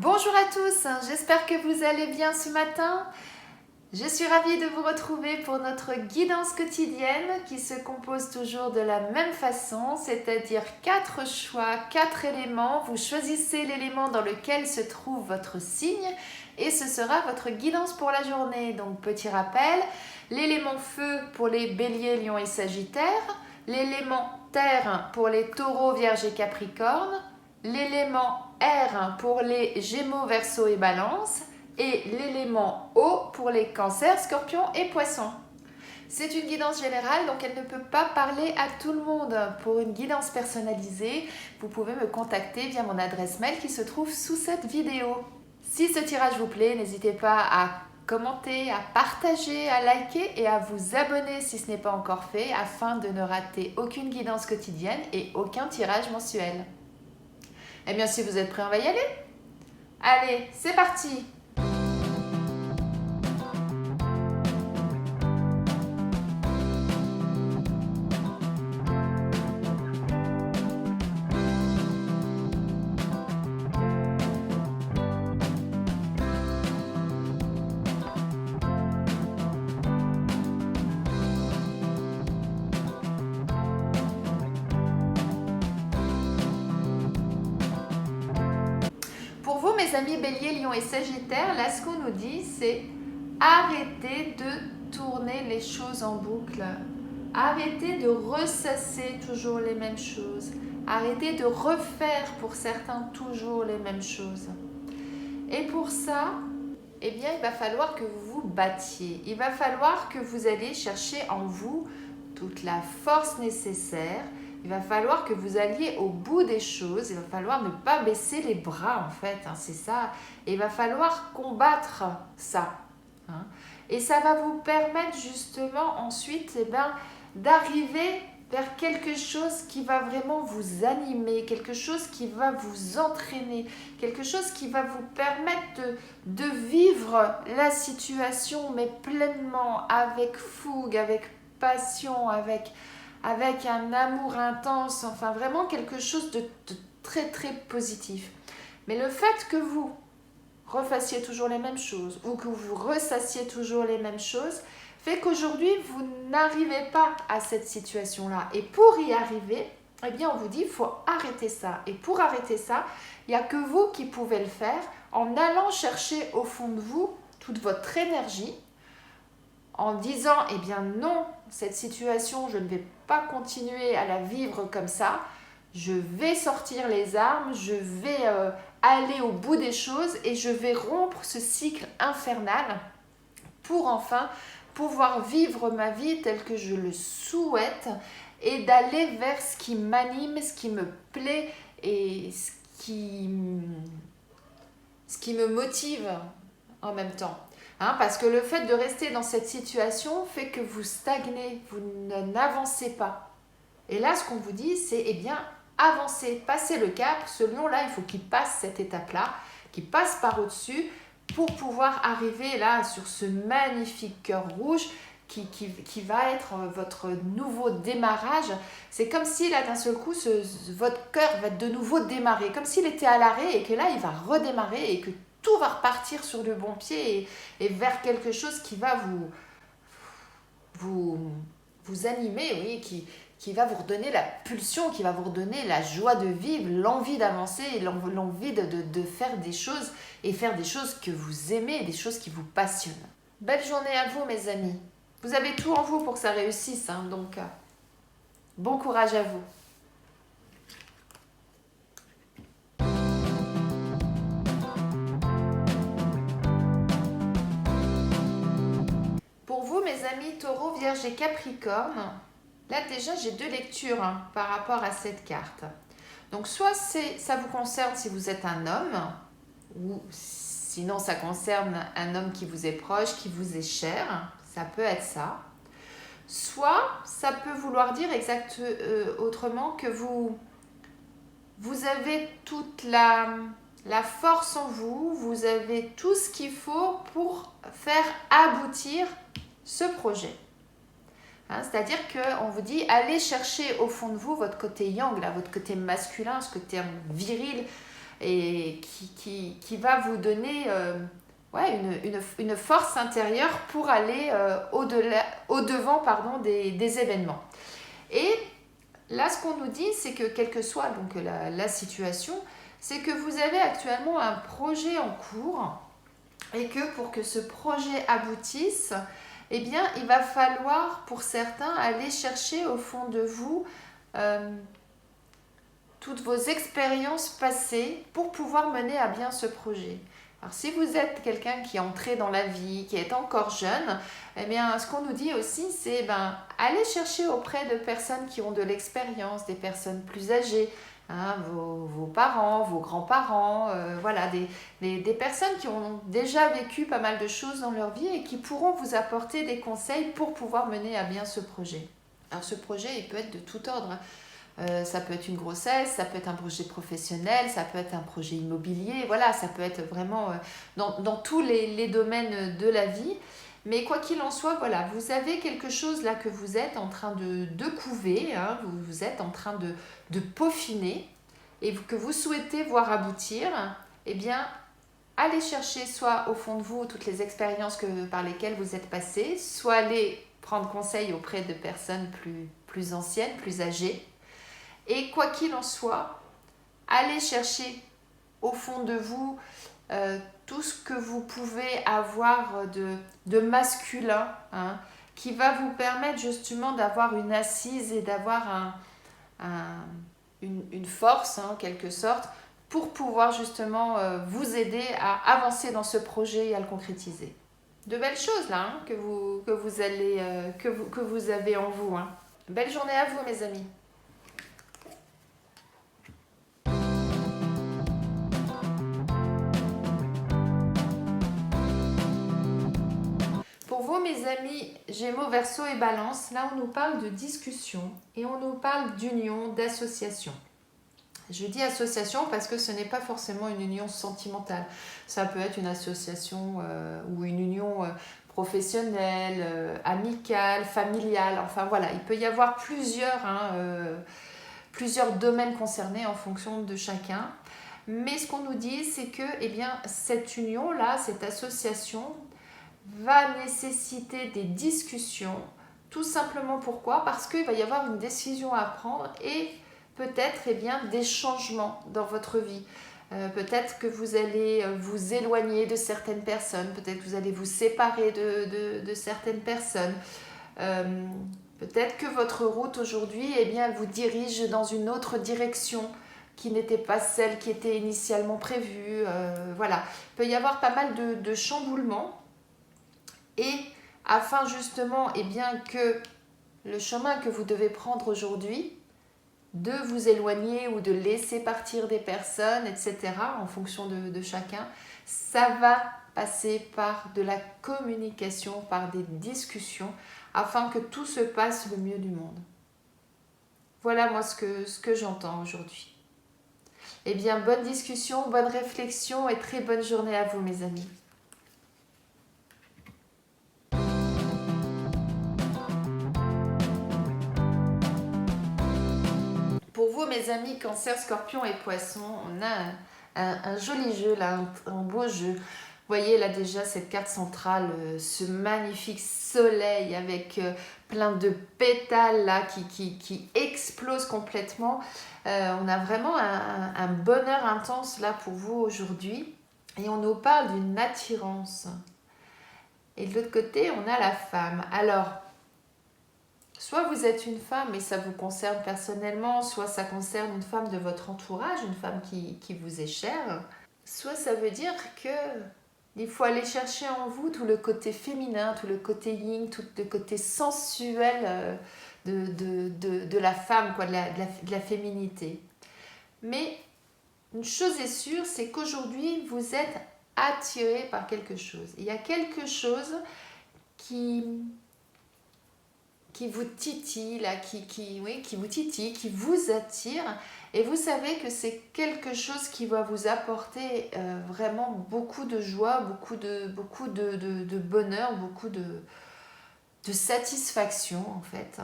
Bonjour à tous, j'espère que vous allez bien ce matin. Je suis ravie de vous retrouver pour notre guidance quotidienne qui se compose toujours de la même façon, c'est-à-dire 4 choix, 4 éléments. Vous choisissez l'élément dans lequel se trouve votre signe et ce sera votre guidance pour la journée. Donc petit rappel, l'élément feu pour les béliers, lions et sagittaires, l'élément terre pour les taureaux, vierges et capricornes, l'élément air pour les gémeaux, verseaux et balance, et l'élément eau pour les cancers, scorpions et poissons. C'est une guidance générale, donc elle ne peut pas parler à tout le monde. Pour une guidance personnalisée, vous pouvez me contacter via mon adresse mail qui se trouve sous cette vidéo. Si ce tirage vous plaît, n'hésitez pas à commenter, à partager, à liker et à vous abonner si ce n'est pas encore fait afin de ne rater aucune guidance quotidienne et aucun tirage mensuel. Eh bien, si vous êtes prêts, on va y aller. Allez, c'est parti! Pour vous, mes amis béliers, lions et sagittaires, là, ce qu'on nous dit, c'est arrêtez de tourner les choses en boucle. Arrêtez de ressasser toujours les mêmes choses. Arrêtez de refaire pour certains toujours les mêmes choses. Et pour ça, eh bien, il va falloir que vous vous battiez. Il va falloir que vous alliez chercher en vous toute la force nécessaire. Il va falloir que vous alliez au bout des choses. Il va falloir ne pas baisser les bras, en fait. C'est ça. Et il va falloir combattre ça. Et ça va vous permettre justement ensuite d'arriver vers quelque chose qui va vraiment vous animer, quelque chose qui va vous entraîner, quelque chose qui va vous permettre de vivre la situation, mais pleinement, avec fougue, avec passion, avec un amour intense, enfin vraiment quelque chose de très très positif. Mais le fait que vous refassiez toujours les mêmes choses ou que vous ressassiez toujours les mêmes choses fait qu'aujourd'hui vous n'arrivez pas à cette situation-là. Et pour y arriver, eh bien on vous dit il faut arrêter ça. Et pour arrêter ça, il n'y a que vous qui pouvez le faire en allant chercher au fond de vous toute votre énergie, en disant eh bien non, cette situation je ne vais pas continuer à la vivre comme ça, je vais sortir les armes, je vais aller au bout des choses et je vais rompre ce cycle infernal pour enfin pouvoir vivre ma vie telle que je le souhaite et d'aller vers ce qui m'anime, ce qui me plaît et ce qui me motive en même temps. Parce que le fait de rester dans cette situation fait que vous stagnez, vous n'avancez pas. Et là, ce qu'on vous dit, c'est eh bien, avancez, passez le cap. Ce lion-là, il faut qu'il passe cette étape-là, qu'il passe par au-dessus pour pouvoir arriver là sur ce magnifique cœur rouge qui va être votre nouveau démarrage. C'est comme si là, d'un seul coup, votre cœur va de nouveau démarrer, comme s'il était à l'arrêt et que là, il va redémarrer et que tout va repartir sur le bon pied et vers quelque chose qui va vous animer, oui, qui va vous redonner la pulsion, qui va vous redonner la joie de vivre, l'envie d'avancer, l'envie de faire des choses et faire des choses que vous aimez, des choses qui vous passionnent. Belle journée à vous, mes amis. Vous avez tout en vous pour que ça réussisse, donc bon courage à vous. Pour vous, mes amis taureaux, vierges et capricorne, là déjà j'ai 2 lectures par rapport à cette carte. Donc soit ça vous concerne si vous êtes un homme, ou sinon ça concerne un homme qui vous est proche, qui vous est cher, ça peut être ça. Soit ça peut vouloir dire autrement que vous avez toute la force en vous, vous avez tout ce qu'il faut pour faire aboutir ce projet. C'est-à-dire qu'on vous dit, allez chercher au fond de vous votre côté yang, là, votre côté masculin, ce côté viril, et qui va vous donner une force intérieure pour aller au-devant des événements. Et là, ce qu'on nous dit, c'est que quelle que soit donc, la situation, c'est que vous avez actuellement un projet en cours et que pour que ce projet aboutisse, eh bien, il va falloir pour certains aller chercher au fond de vous toutes vos expériences passées pour pouvoir mener à bien ce projet. Alors si vous êtes quelqu'un qui est entré dans la vie, qui est encore jeune, eh bien ce qu'on nous dit aussi c'est aller chercher auprès de personnes qui ont de l'expérience, des personnes plus âgées, hein, vos parents, vos grands-parents, voilà, des personnes qui ont déjà vécu pas mal de choses dans leur vie et qui pourront vous apporter des conseils pour pouvoir mener à bien ce projet. Alors ce projet, il peut être de tout ordre. Ça peut être une grossesse, ça peut être un projet professionnel, ça peut être un projet immobilier, voilà, ça peut être vraiment dans tous les domaines de la vie. Mais quoi qu'il en soit, voilà, vous avez quelque chose là que vous êtes en train de couver, hein, vous êtes en train de peaufiner et que vous souhaitez voir aboutir, eh bien, allez chercher soit au fond de vous toutes les expériences par lesquelles vous êtes passé, soit allez prendre conseil auprès de personnes plus anciennes, plus âgées. Et quoi qu'il en soit, allez chercher au fond de vous tout ce que vous pouvez avoir de masculin, hein, qui va vous permettre justement d'avoir une assise et d'avoir une force, hein, en quelque sorte, pour pouvoir justement vous aider à avancer dans ce projet et à le concrétiser. De belles choses là, hein, que vous avez en vous. Hein. Belle journée à vous mes amis. Pour vous, mes amis Gémeaux, Verseau et Balance, là on nous parle de discussion et on nous parle d'union, d'association. Je dis association parce que ce n'est pas forcément une union sentimentale. Ça peut être une association ou une union professionnelle, amicale, familiale. Enfin voilà, il peut y avoir plusieurs domaines concernés en fonction de chacun. Mais ce qu'on nous dit, c'est que eh bien, cette union-là, cette association, va nécessiter des discussions, tout simplement pourquoi ? Parce qu'il va y avoir une décision à prendre et peut-être des changements dans votre vie. Peut-être que vous allez vous éloigner de certaines personnes, peut-être que vous allez vous séparer de certaines personnes. Peut-être que votre route aujourd'hui, elle vous dirige dans une autre direction qui n'était pas celle qui était initialement prévue. Voilà. Il peut y avoir pas mal de chamboulements. Et afin justement que le chemin que vous devez prendre aujourd'hui, de vous éloigner ou de laisser partir des personnes, etc., en fonction de chacun, ça va passer par de la communication, par des discussions, afin que tout se passe le mieux du monde. Voilà moi ce que j'entends aujourd'hui. Eh bien, bonne discussion, bonne réflexion et très bonne journée à vous mes amis. Pour vous, mes amis Cancer, Scorpion et Poisson, on a un joli jeu, là, un beau jeu. Vous voyez là déjà cette carte centrale, ce magnifique soleil avec plein de pétales là qui explose complètement. On a vraiment un bonheur intense là pour vous aujourd'hui. Et on nous parle d'une attirance. Et de l'autre côté, on a la femme. Alors, soit vous êtes une femme et ça vous concerne personnellement, soit ça concerne une femme de votre entourage, une femme qui vous est chère. Soit ça veut dire qu'il faut aller chercher en vous tout le côté féminin, tout le côté yin, tout le côté sensuel de la femme, quoi, de la féminité. Mais une chose est sûre, c'est qu'aujourd'hui, vous êtes attiré par quelque chose. Il y a quelque chose qui vous titille, là, qui vous titille, qui vous attire. Et vous savez que c'est quelque chose qui va vous apporter vraiment beaucoup de joie, beaucoup de bonheur, beaucoup de satisfaction en fait.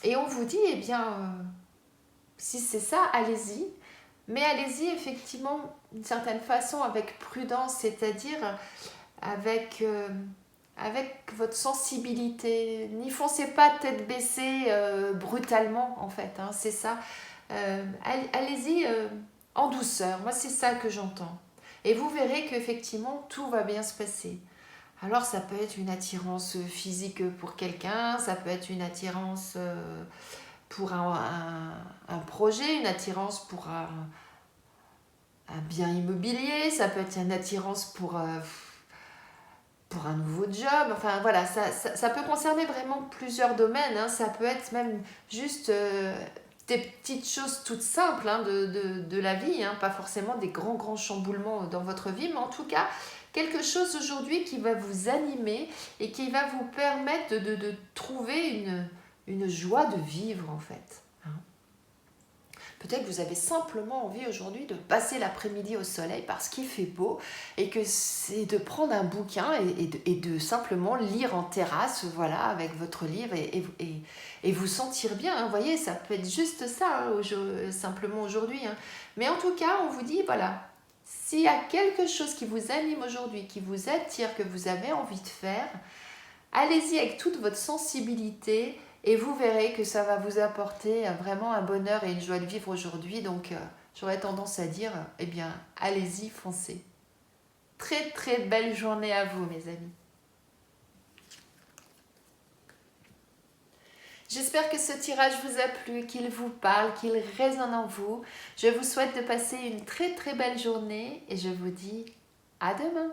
Et on vous dit, si c'est ça, allez-y. Mais allez-y effectivement d'une certaine façon avec prudence, c'est-à-dire avec votre sensibilité. N'y foncez pas tête baissée brutalement en fait, hein, c'est ça. Allez-y en douceur, moi c'est ça que j'entends. Et vous verrez qu'effectivement tout va bien se passer. Alors ça peut être une attirance physique pour quelqu'un, ça peut être une attirance pour un projet, une attirance pour un bien immobilier, ça peut être une attirance pour un nouveau job. Enfin voilà, ça peut concerner vraiment plusieurs domaines, hein. Ça peut être même juste des petites choses toutes simples hein, de la vie, hein. Pas forcément des grands chamboulements dans votre vie, mais en tout cas quelque chose aujourd'hui qui va vous animer et qui va vous permettre de trouver une joie de vivre en fait. Hein. Peut-être que vous avez simplement envie aujourd'hui de passer l'après-midi au soleil parce qu'il fait beau et que c'est de prendre un bouquin et de simplement lire en terrasse, voilà, avec votre livre et vous sentir bien. Hein. Vous voyez, ça peut être juste ça, hein, simplement aujourd'hui. Hein. Mais en tout cas, on vous dit, voilà, s'il y a quelque chose qui vous anime aujourd'hui, qui vous attire, que vous avez envie de faire, allez-y avec toute votre sensibilité et vous verrez que ça va vous apporter vraiment un bonheur et une joie de vivre aujourd'hui. Donc, j'aurais tendance à dire, eh bien, allez-y, foncez. Très belle journée à vous, mes amis. J'espère que ce tirage vous a plu, qu'il vous parle, qu'il résonne en vous. Je vous souhaite de passer une très belle journée et je vous dis à demain.